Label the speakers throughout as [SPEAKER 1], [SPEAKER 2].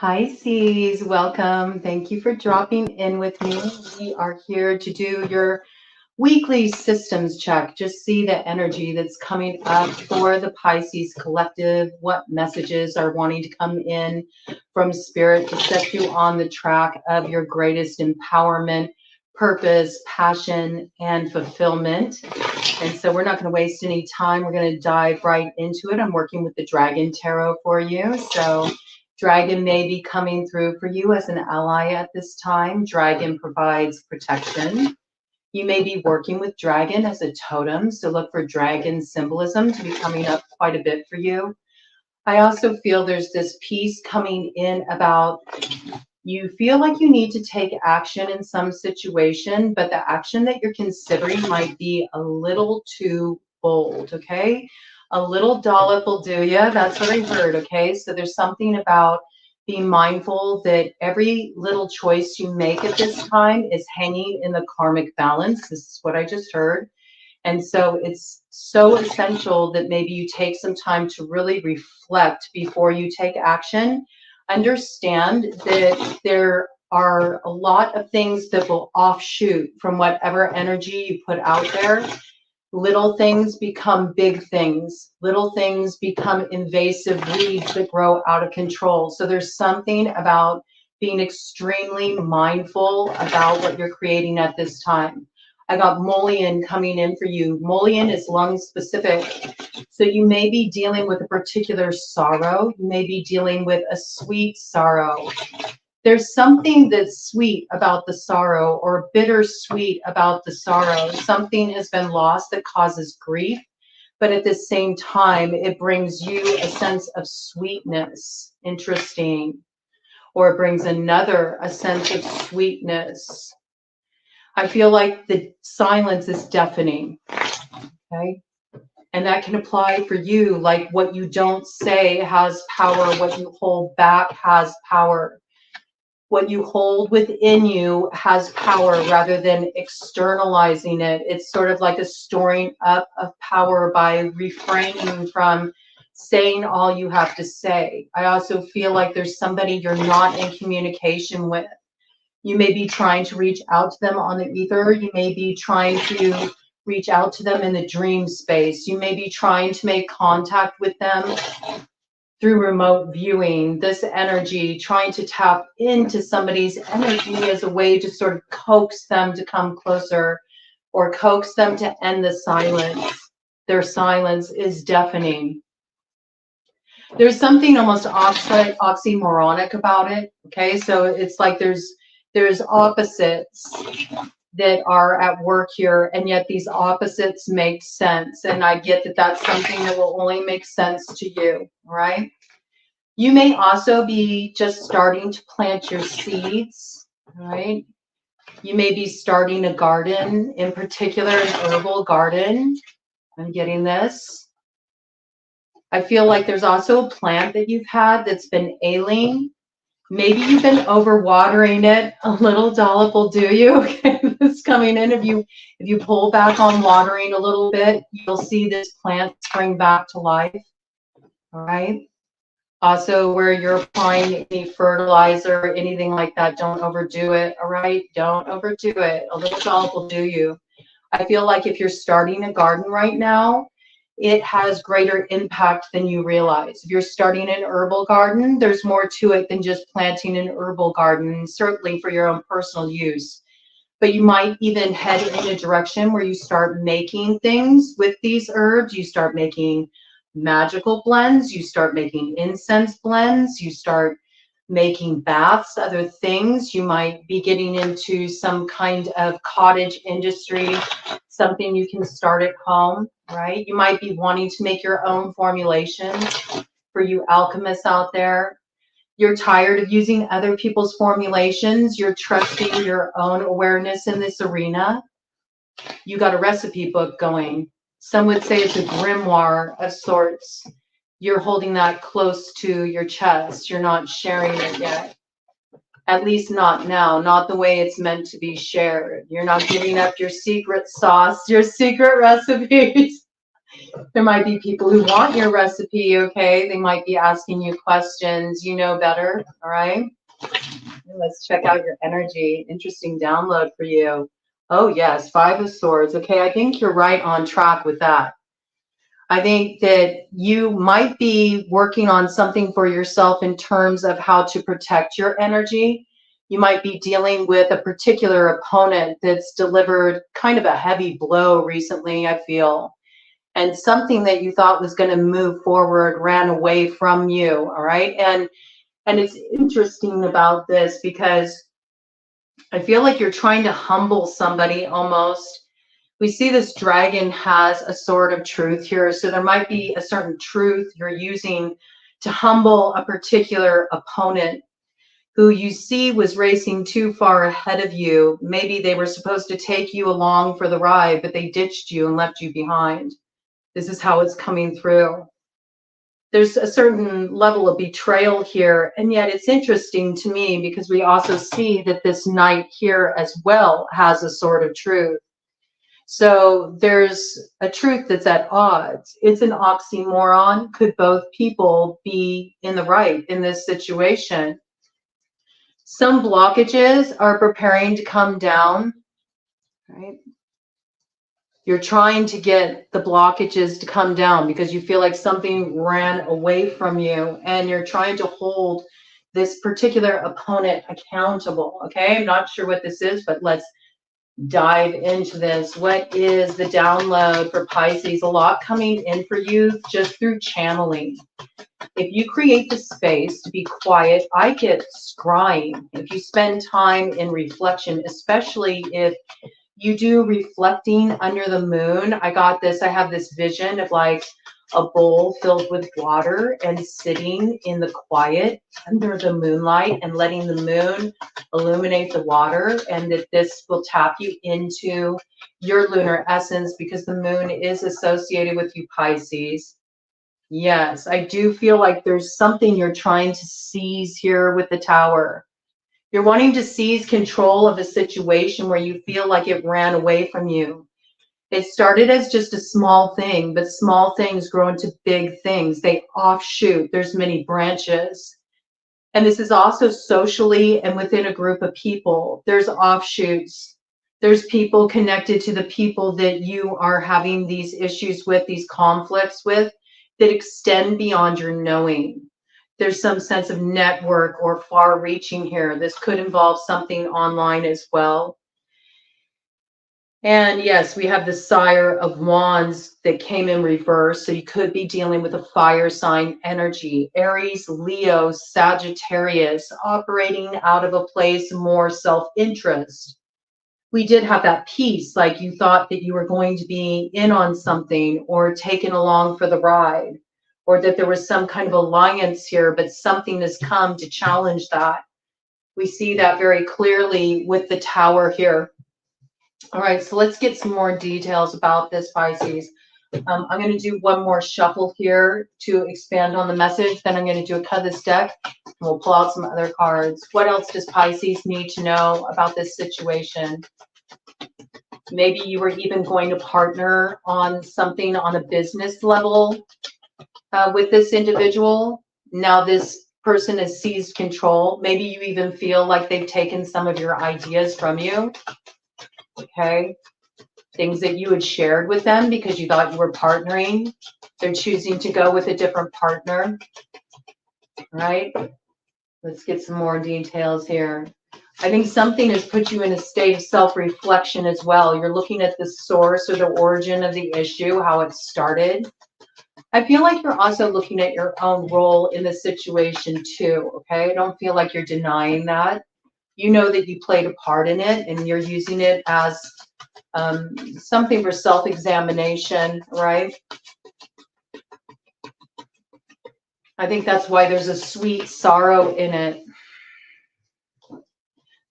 [SPEAKER 1] Pisces, welcome. Thank you for dropping in with me. We are here to do your weekly systems check. Just see the energy that's coming up for the Pisces collective, what messages are wanting to come in from spirit to set you on the track of your greatest empowerment, purpose, passion, and fulfillment. And so we're not going to waste any time. We're going to dive right into it. I'm working with the Dragon Tarot for you. So Dragon may be coming through for you as an ally at this time. Dragon provides protection. You may be working with dragon as a totem, so look for dragon symbolism to be coming up quite a bit for you. I also feel there's this piece coming in about you feel like you need to take action in some situation, but the action that you're considering might be a little too bold, okay? A little dollop will do ya. That's what I heard, okay? So there's something about being mindful that every little choice you make at this time is hanging in the karmic balance. This is what I just heard. And so it's so essential that maybe you take some time to really reflect before you take action. Understand that there are a lot of things that will offshoot from whatever energy you put out there. Little things become big things. Little things become invasive weeds that grow out of control. So there's something about being extremely mindful about what you're creating at this time. I got mullion coming in for you. Mullion is lung specific. So you may be dealing with a particular sorrow. You may be dealing with a sweet sorrow. There's something that's sweet about the sorrow or bittersweet about the sorrow. Something has been lost that causes grief, but at the same time, it brings you a sense of sweetness. Interesting. Or it brings another a sense of sweetness. I feel like the silence is deafening. Okay. And that can apply for you, like what you don't say has power, what you hold back has power. What you hold within you has power rather than externalizing it. It's sort of like a storing up of power by refraining from saying all you have to say. I also feel like there's somebody you're not in communication with. You may be trying to reach out to them on the ether. You may be trying to reach out to them in the dream space. You may be trying to make contact with them through remote viewing, this energy, trying to tap into somebody's energy as a way to sort of coax them to come closer or coax them to end the silence. Their silence is deafening. There's something almost oxymoronic about it, okay? So it's like there's opposites that are at work here, and yet these opposites make sense. And I get that that's something that will only make sense to you, right? You may also be just starting to plant your seeds, right? You may be starting a garden, in particular an herbal garden. I'm getting this. I feel like there's also a plant that you've had that's been ailing. Maybe you've been overwatering it. A little dollop will do you. Okay, this is coming in. If you pull back on watering a little bit, you'll see this plant spring back to life. All right. Also, where you're applying any fertilizer, anything like that, don't overdo it. All right. Don't overdo it. A little dollop will do you. I feel like if you're starting a garden right now, it has greater impact than you realize. If you're starting an herbal garden, there's more to it than just planting an herbal garden, certainly for your own personal use. But you might even head in a direction where you start making things with these herbs. You start making magical blends. You start making incense blends. You start making baths, other things. You might be getting into some kind of cottage industry, something you can start at home, right? You might be wanting to make your own formulations for you alchemists out there. You're tired of using other people's formulations. You're trusting your own awareness in this arena. You got a recipe book going. Some would say it's a grimoire of sorts. You're holding that close to your chest. You're not sharing it yet. At least not now, not the way it's meant to be shared. You're not giving up your secret sauce, your secret recipes. There might be people who want your recipe, okay? They might be asking you questions. You know better, all right? Let's check out your energy. Interesting download for you. Oh, yes, Five of Swords. Okay, I think you're right on track with that. I think that you might be working on something for yourself in terms of how to protect your energy. You might be dealing with a particular opponent that's delivered kind of a heavy blow recently, I feel. And something that you thought was going to move forward ran away from you, all right? And it's interesting about this because I feel like you're trying to humble somebody almost. We see this dragon has a sword of truth here, so there might be a certain truth you're using to humble a particular opponent who you see was racing too far ahead of you. Maybe they were supposed to take you along for the ride, but they ditched you and left you behind. This is how it's coming through. There's a certain level of betrayal here, and yet it's interesting to me because we also see that this knight here as well has a sword of truth. So there's a truth that's at odds. It's an oxymoron. Could both people be in the right in this situation? Some blockages are preparing to come down, right? You're trying to get the blockages to come down because you feel like something ran away from you and you're trying to hold this particular opponent accountable. Okay, I'm not sure what this is, but let's dive into this. What is the download for Pisces? A lot coming in for you just through channeling. If you create the space to be quiet, I get scrying. If you spend time in reflection, especially if you do reflecting under the moon, I have this vision of like a bowl filled with water and sitting in the quiet under the moonlight and letting the moon illuminate the water, and that this will tap you into your lunar essence because the moon is associated with you, Pisces. Yes, I do feel like there's something you're trying to seize here with the Tower. You're wanting to seize control of a situation where you feel like it ran away from you. It started as just a small thing, but small things grow into big things. They offshoot. There's many branches. And this is also socially and within a group of people. There's offshoots. There's people connected to the people that you are having these issues with, these conflicts with, that extend beyond your knowing. There's some sense of network or far reaching here. This could involve something online as well. And yes, we have the Sire of Wands that came in reverse. So you could be dealing with a fire sign energy. Aries, Leo, Sagittarius, operating out of a place more self-interest. We did have that piece, like you thought that you were going to be in on something or taken along for the ride, or that there was some kind of alliance here, but something has come to challenge that. We see that very clearly with the Tower here. All right, so let's get some more details about this, Pisces. I'm going to do one more shuffle here to expand on the message. Then I'm going to do a cut of this deck, and we'll pull out some other cards. What else does Pisces need to know about this situation? Maybe you were even going to partner on something on a business level with this individual. Now this person has seized control. Maybe you even feel like they've taken some of your ideas from you. Okay. Things that you had shared with them because you thought you were partnering. They're choosing to go with a different partner. Right? Let's get some more details here. I think something has put you in a state of self-reflection as well. You're looking at the source or the origin of the issue, how it started. I feel like you're also looking at your own role in the situation too, okay? I don't feel like you're denying that. You know that you played a part in it and you're using it as something for self-examination, right? I think that's why there's a sweet sorrow in it.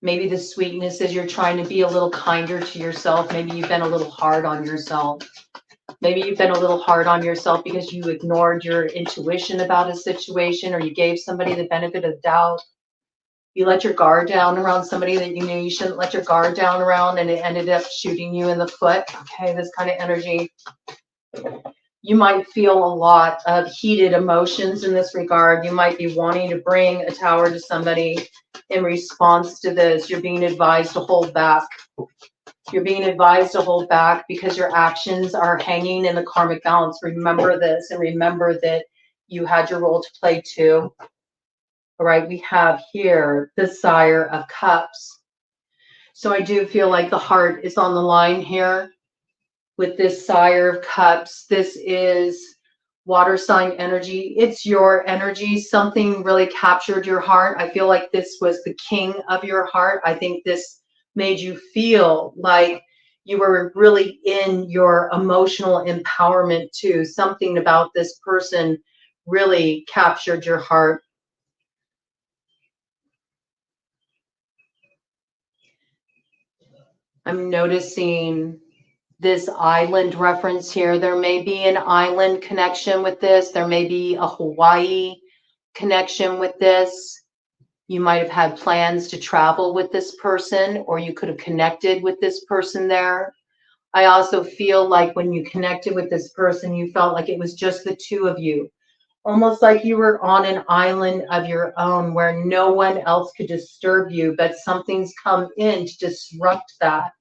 [SPEAKER 1] Maybe the sweetness is you're trying to be a little kinder to yourself. Maybe you've been a little hard on yourself. Maybe you've been a little hard on yourself because you ignored your intuition about a situation, or you gave somebody the benefit of doubt. You let your guard down around somebody that you knew you shouldn't let your guard down around, and it ended up shooting you in the foot. Okay, this kind of energy. You might feel a lot of heated emotions in this regard. You might be wanting to bring a tower to somebody in response to this. You're being advised to hold back. You're being advised to hold back because your actions are hanging in the karmic balance. Remember this, and remember that you had your role to play too. All right, we have here the Sire of Cups. So I do feel like the heart is on the line here with this Sire of Cups. This is water sign energy. It's your energy. Something really captured your heart. I feel like this was the king of your heart. I think this made you feel like you were really in your emotional empowerment too. Something about this person really captured your heart. I'm noticing this island reference here. There may be an island connection with this. There may be a Hawaii connection with this. You might have had plans to travel with this person, or you could have connected with this person there. I also feel like when you connected with this person, you felt like it was just the two of you. Almost like you were on an island of your own where no one else could disturb you, but something's come in to disrupt that.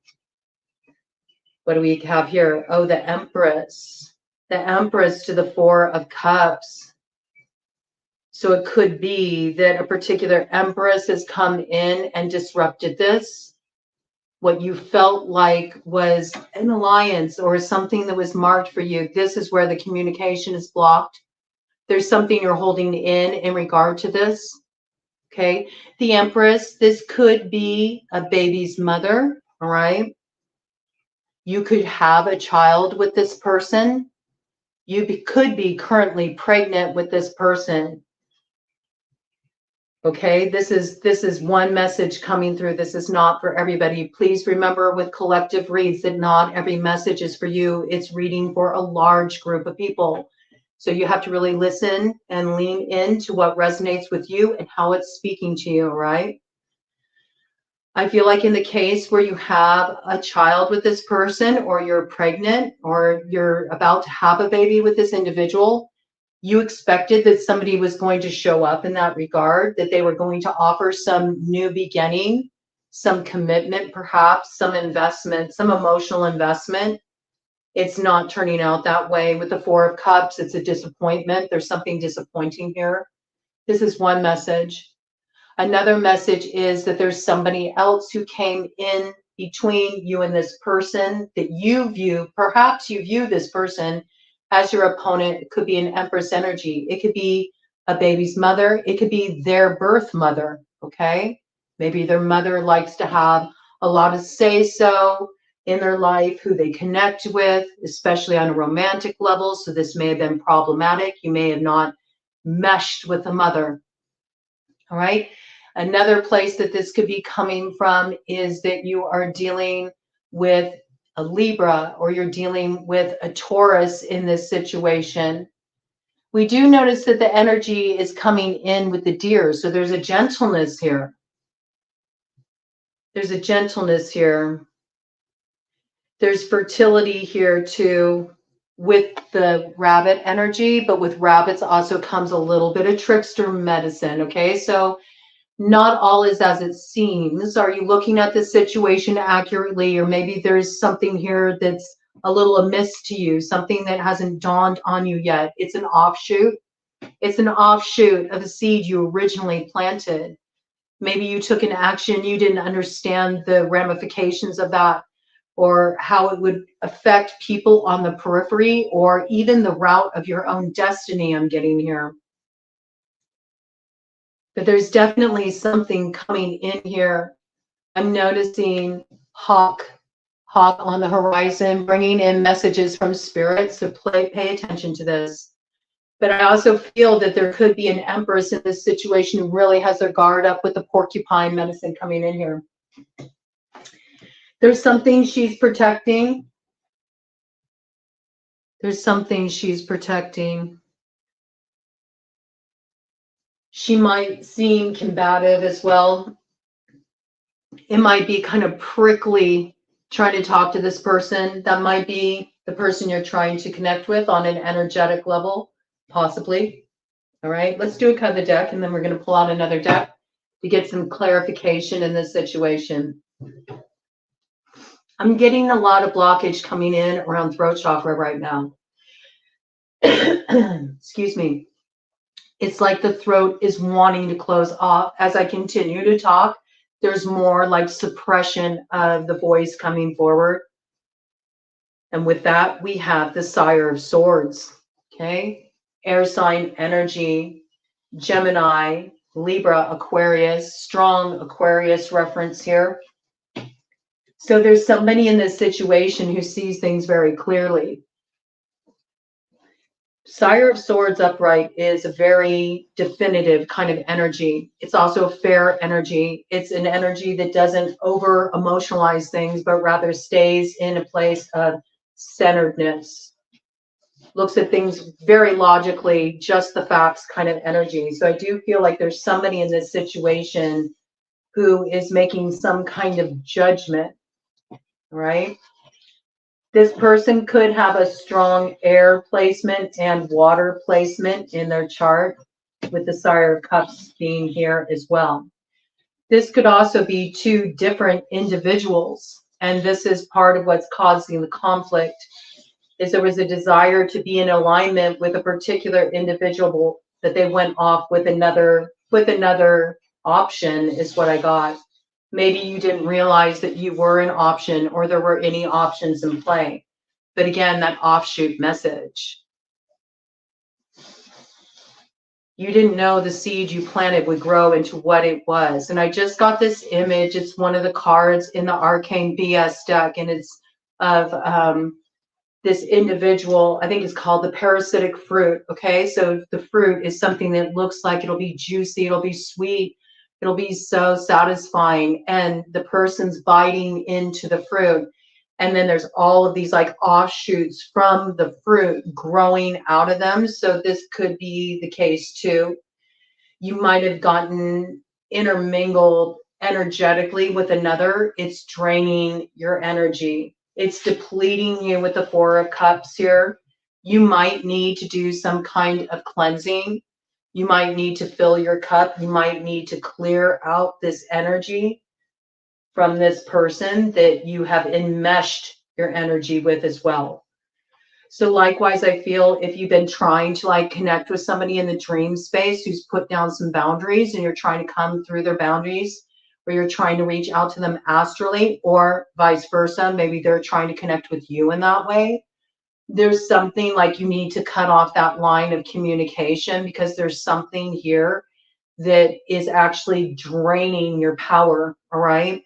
[SPEAKER 1] What do we have here? Oh, the Empress. The Empress to the Four of Cups. So it could be that a particular Empress has come in and disrupted this. What you felt like was an alliance or something that was marked for you. This is where the communication is blocked. There's something you're holding in regard to this. Okay. The Empress, this could be a baby's mother. All right. You could have a child with this person. You could be currently pregnant with this person. Okay, this is one message coming through. This is not for everybody. Please remember with collective reads that not every message is for you. It's reading for a large group of people. So you have to really listen and lean into what resonates with you and how it's speaking to you, right? I feel like in the case where you have a child with this person, or you're pregnant, or you're about to have a baby with this individual, you expected that somebody was going to show up in that regard, that they were going to offer some new beginning, some commitment, perhaps some investment, some emotional investment. It's not turning out that way. With the Four of Cups, it's a disappointment. There's something disappointing here. This is one message. Another message is that there's somebody else who came in between you and this person that you view, perhaps you view this person as your opponent. It could be an Empress energy. It could be a baby's mother. It could be their birth mother, okay? Maybe their mother likes to have a lot of say-so in their life, who they connect with, especially on a romantic level. So this may have been problematic. You may have not meshed with the mother, all right? Another place that this could be coming from is that you are dealing with a Libra, or you're dealing with a Taurus in this situation. We do notice that the energy is coming in with the Deer. So there's a gentleness here. There's a gentleness here. There's fertility here too with the rabbit energy, but with rabbits also comes a little bit of trickster medicine, okay? So not all is as it seems. Are you looking at this situation accurately? Or maybe there's something here that's a little amiss to you, something that hasn't dawned on you yet. It's an offshoot. It's an offshoot of a seed you originally planted. Maybe you took an action, you didn't understand the ramifications of that, or how it would affect people on the periphery, or even the route of your own destiny I'm getting here. But there's definitely something coming in here. I'm noticing hawk on the horizon, bringing in messages from spirit. So pay attention to this. But I also feel that there could be an Empress in this situation who really has their guard up with the porcupine medicine coming in here. There's something she's protecting. There's something she's protecting. She might seem combative as well. It might be kind of prickly trying to talk to this person. That might be the person you're trying to connect with on an energetic level, possibly. All right, let's do a cut of the deck, and then we're going to pull out another deck to get some clarification in this situation. I'm getting a lot of blockage coming in around throat chakra right now. Excuse me. It's like the throat is wanting to close off. As I continue to talk, there's more like suppression of the voice coming forward. And with that, we have the Sire of Swords. Okay. Air sign energy, Gemini, Libra, Aquarius, strong Aquarius reference here. So there's somebody in this situation who sees things very clearly. Sire of Swords upright is a very definitive kind of energy. It's also a fair energy. It's an energy that doesn't over emotionalize things, but rather stays in a place of centeredness. Looks at things very logically, just the facts kind of energy. So I do feel like there's somebody in this situation who is making some kind of judgment, right? This person could have a strong air placement and water placement in their chart, with the Sire of Cups being here as well. This could also be two different individuals, and this is part of what's causing the conflict, is there was a desire to be in alignment with a particular individual, that they went off with another option, is what I got. Maybe you didn't realize that you were an option, or there were any options in play. But again, that offshoot message. You didn't know the seed you planted would grow into what it was. And I just got this image. It's one of the cards in the Arcane BS deck, and it's of this individual. I think it's called the parasitic fruit. Okay, so the fruit is something that looks like it'll be juicy, it'll be sweet, it'll be so satisfying, and the person's biting into the fruit, and then there's all of these like offshoots from the fruit growing out of them. So this could be the case too. You might have gotten intermingled energetically with another. It's draining your energy. It's depleting you with the Four of Cups here. You might need to do some kind of cleansing. You might need to fill your cup. You might need to clear out this energy from this person that you have enmeshed your energy with as well. So likewise, I feel if you've been trying to like connect with somebody in the dream space who's put down some boundaries, and you're trying to come through their boundaries, or you're trying to reach out to them astrally, or vice versa, maybe they're trying to connect with you in that way. There's something like you need to cut off that line of communication, because there's something here that is actually draining your power. All right.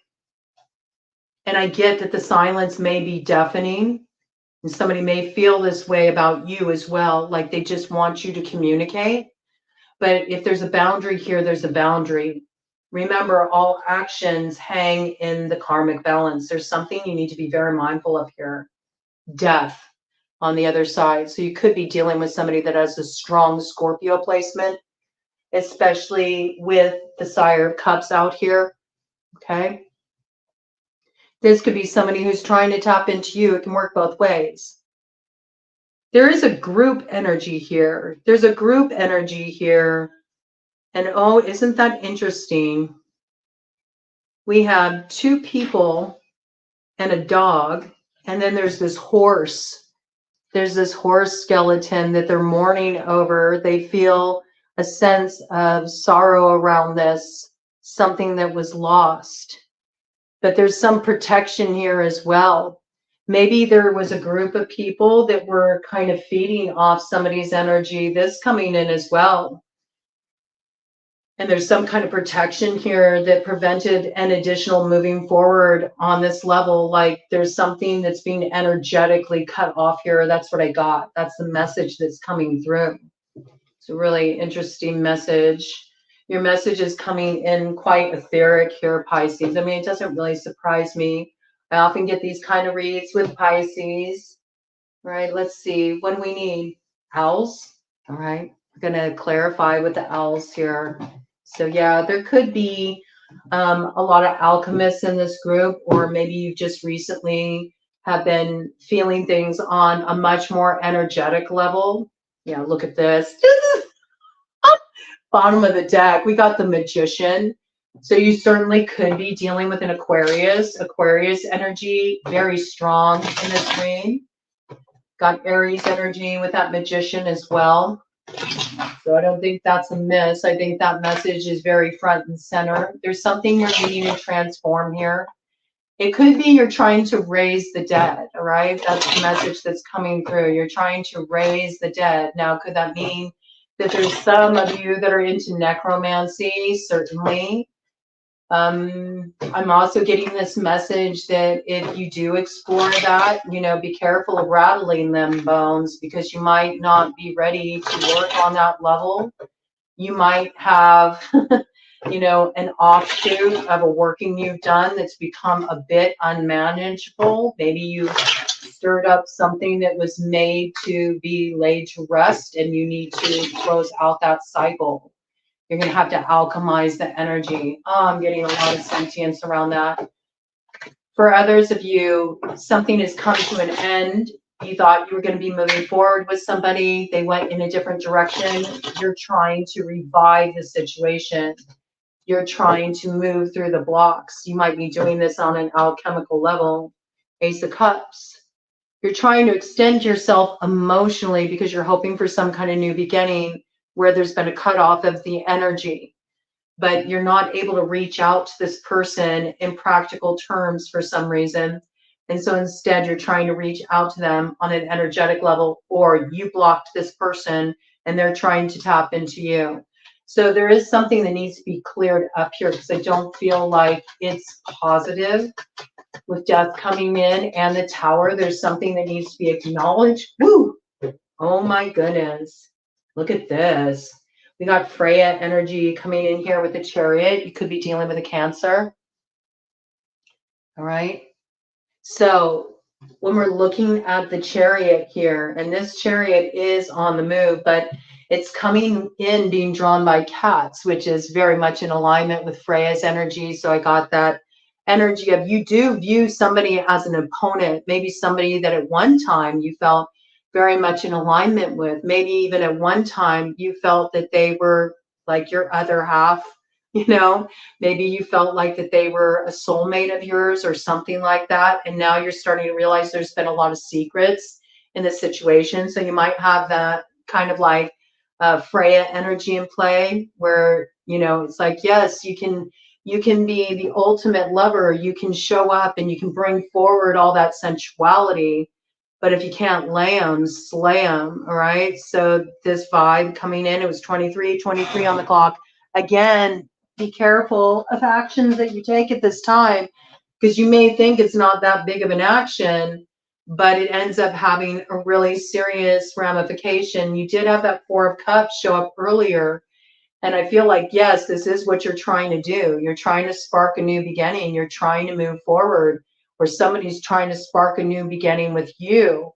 [SPEAKER 1] And I get that the silence may be deafening, and somebody may feel this way about you as well, like they just want you to communicate. But if there's a boundary here, there's a boundary. Remember, all actions hang in the karmic balance. There's something you need to be very mindful of here. Death on the other side. So you could be dealing with somebody that has a strong Scorpio placement, especially with the Sire of Cups out here. Okay. This could be somebody who's trying to tap into you. It can work both ways. There is a group energy here. There's a group energy here. And oh, isn't that interesting? We have two people and a dog, and then there's this horse. There's this horse skeleton that they're mourning over. They feel a sense of sorrow around this, something that was lost. But there's some protection here as well. Maybe there was a group of people that were kind of feeding off somebody's energy. This coming in as well. And there's some kind of protection here that prevented an additional moving forward on this level. Like there's something that's being energetically cut off here. That's what I got. That's the message that's coming through. It's a really interesting message. Your message is coming in quite etheric here, Pisces. I mean, it doesn't really surprise me. I often get these kind of reads with Pisces. All right, let's see. What do we need? Owls. All right, we're going to clarify with the owls here. So yeah, there could be a lot of alchemists in this group, or maybe you've just recently have been feeling things on a much more energetic level. Yeah, look at this. Bottom of the deck, we got the Magician. So you certainly could be dealing with an Aquarius. Aquarius energy, very strong in this reign. Got Aries energy with that Magician as well. So I don't think that's a miss. I think that message is very front and center. There's something you're needing to transform here. It could be you're trying to raise the dead, all right? That's the message that's coming through. You're trying to raise the dead. Now, could that mean that there's some of you that are into necromancy? Certainly. I'm also getting this message that if you do explore that, you know, be careful of rattling them bones, because you might not be ready to work on that level. You might have, you know, an offshoot of a working you've done that's become a bit unmanageable. Maybe you stirred up something that was made to be laid to rest and you need to close out that cycle. You're going to have to alchemize the energy. Oh, I'm getting a lot of sentience around that. For others of you, something has come to an end. You thought you were going to be moving forward with somebody. They went in a different direction. You're trying to revive the situation. You're trying to move through the blocks. You might be doing this on an alchemical level. Ace of Cups. You're trying to extend yourself emotionally because you're hoping for some kind of new beginning where there's been a cutoff of the energy, but you're not able to reach out to this person in practical terms for some reason. And so instead you're trying to reach out to them on an energetic level, or you blocked this person and they're trying to tap into you. So there is something that needs to be cleared up here, because I don't feel like it's positive. With Death coming in and the Tower, there's something that needs to be acknowledged. Woo! Oh my goodness. Look at this. We got Freya energy coming in here with the Chariot. You could be dealing with a Cancer. All right. So when we're looking at the Chariot here, and this Chariot is on the move, but it's coming in being drawn by cats, which is very much in alignment with Freya's energy. So I got that energy of, you do view somebody as an opponent, maybe somebody that at one time you felt very much in alignment with. Maybe even at one time you felt that they were like your other half, you know, maybe you felt like that they were a soulmate of yours or something like that. And now you're starting to realize there's been a lot of secrets in the situation. So you might have that kind of like Freya energy in play where, you know, it's like, yes, you can be the ultimate lover. You can show up and you can bring forward all that sensuality. But if you can't lay them, slay them, all right? So this vibe coming in, it was 23 on the clock. Again, be careful of actions that you take at this time, because you may think it's not that big of an action, but it ends up having a really serious ramification. You did have that Four of Cups show up earlier. And I feel like, yes, this is what you're trying to do. You're trying to spark a new beginning. You're trying to move forward, or somebody's trying to spark a new beginning with you.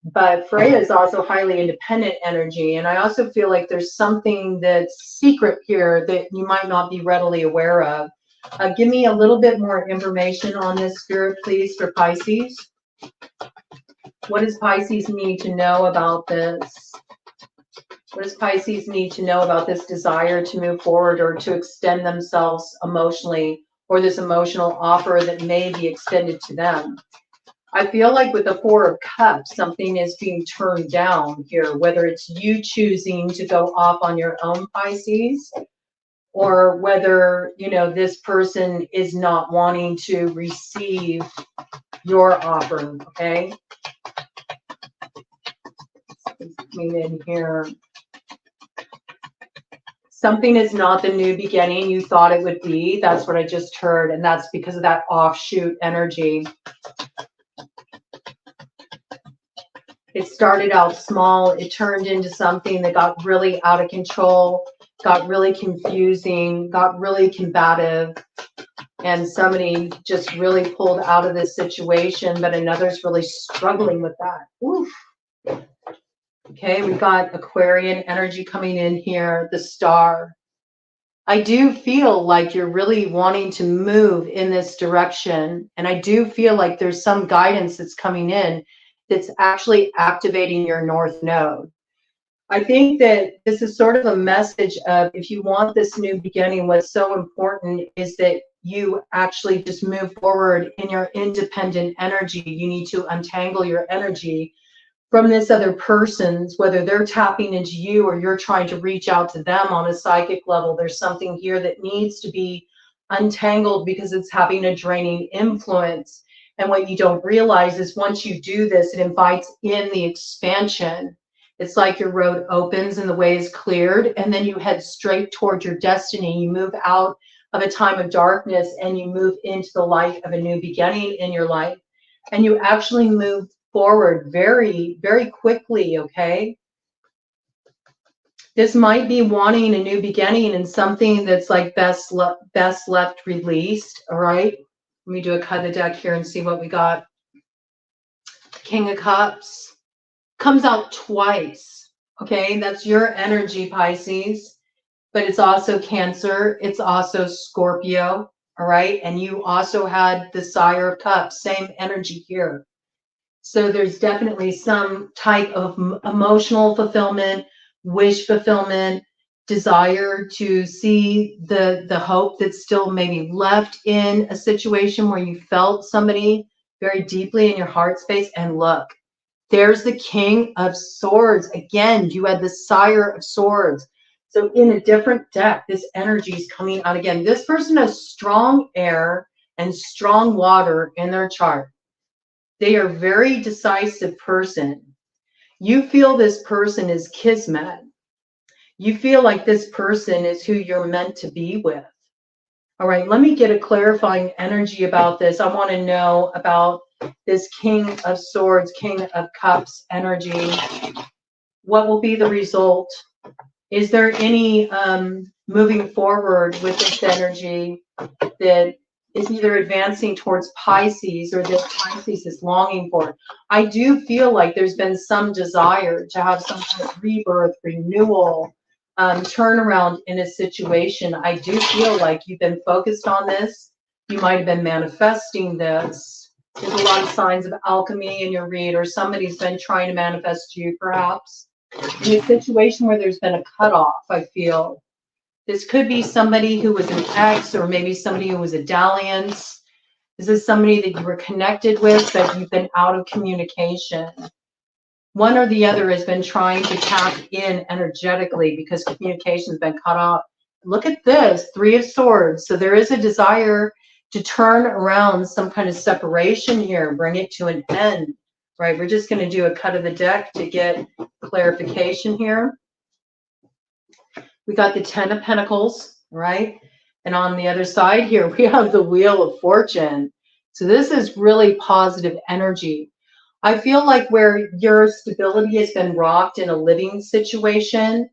[SPEAKER 1] But Freya is also highly independent energy. And I also feel like there's something that's secret here that you might not be readily aware of. Give me a little bit more information on this, Spirit, please, for Pisces. What does Pisces need to know about this? What does Pisces need to know about this desire to move forward or to extend themselves emotionally, or this emotional offer that may be extended to them? I feel like with the Four of Cups, something is being turned down here, whether it's you choosing to go off on your own, Pisces, or whether, you know, this person is not wanting to receive your offer, okay? Coming in here. Something is not the new beginning you thought it would be. That's what I just heard. And that's because of that offshoot energy. It started out small. It turned into something that got really out of control, got really confusing, got really combative. And somebody just really pulled out of this situation, but another's really struggling with that. Oof. Okay, we've got Aquarian energy coming in here, the Star. I do feel like you're really wanting to move in this direction. And I do feel like there's some guidance that's coming in that's actually activating your north node. I think that this is sort of a message of, if you want this new beginning, what's so important is that you actually just move forward in your independent energy. You need to untangle your energy from this other person's, whether they're tapping into you or you're trying to reach out to them on a psychic level. There's something here that needs to be untangled because it's having a draining influence. And what you don't realize is once you do this, it invites in the expansion. It's like your road opens and the way is cleared, and then you head straight toward your destiny. You move out of a time of darkness and you move into the light of a new beginning in your life. And you actually move forward very, very quickly, okay? This might be wanting a new beginning and something that's like best left released, all right? Let me do a cut of the deck here and see what we got. King of Cups comes out twice, okay? That's your energy, Pisces, but it's also Cancer. It's also Scorpio, all right? And you also had the Sire of Cups, same energy here. So there's definitely some type of emotional fulfillment, wish fulfillment, desire to see the hope that's still maybe left in a situation where you felt somebody very deeply in your heart space. And look, there's the King of Swords. Again, you had the Sire of Swords. So in a different deck, this energy is coming out again. This person has strong air and strong water in their chart. They are a very decisive person. You feel this person is kismet. You feel like this person is who you're meant to be with. All right, let me get a clarifying energy about this. I want to know about this King of Swords, King of Cups energy. What will be the result? Is there any moving forward with this energy that is either advancing towards Pisces or that Pisces is longing for? I do feel like there's been some desire to have some kind of rebirth, renewal, turnaround in a situation. I do feel like you've been focused on this. You might have been manifesting this. There's a lot of signs of alchemy in your read, or somebody's been trying to manifest you, perhaps. In a situation where there's been a cutoff, I feel. This could be somebody who was an ex, or maybe somebody who was a dalliance. This is somebody that you were connected with, but you've been out of communication. One or the other has been trying to tap in energetically because communication has been cut off. Look at this, Three of Swords. So there is a desire to turn around some kind of separation here, bring it to an end, right? We're just going to do a cut of the deck to get clarification here. We got the Ten of Pentacles, right? And on the other side here, we have the Wheel of Fortune. So this is really positive energy. I feel like where your stability has been rocked in a living situation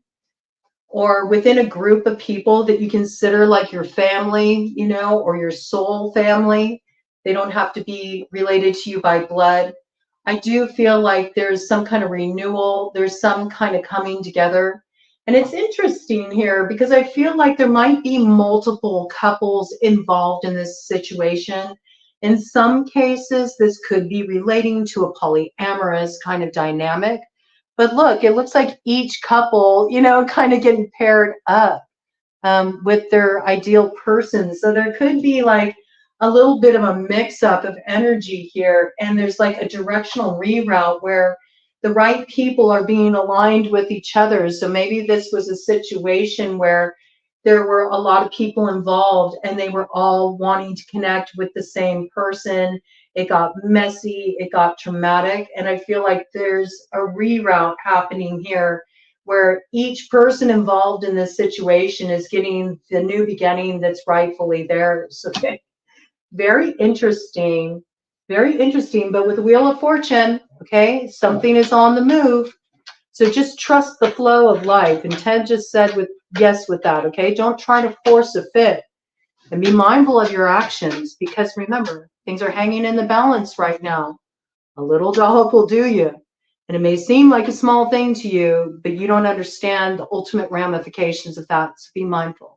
[SPEAKER 1] or within a group of people that you consider like your family, you know, or your soul family, they don't have to be related to you by blood. I do feel like there's some kind of renewal. There's some kind of coming together. And it's interesting here because I feel like there might be multiple couples involved in this situation. In some cases, this could be relating to a polyamorous kind of dynamic. But look, it looks like each couple, you know, kind of getting paired up with their ideal person. So there could be like a little bit of a mix-up of energy here. And there's like a directional reroute where the right people are being aligned with each other. So maybe this was a situation where there were a lot of people involved and they were all wanting to connect with the same person. It got messy, it got traumatic, and I feel like there's a reroute happening here where each person involved in this situation is getting the new beginning that's rightfully theirs. Okay, very interesting, but with the Wheel of Fortune, okay, something is on the move. So just trust the flow of life. And Ted just said yes with that, okay? Don't try to force a fit. And be mindful of your actions because remember, things are hanging in the balance right now. A little dollop will do you. And it may seem like a small thing to you, but you don't understand the ultimate ramifications of that. So be mindful.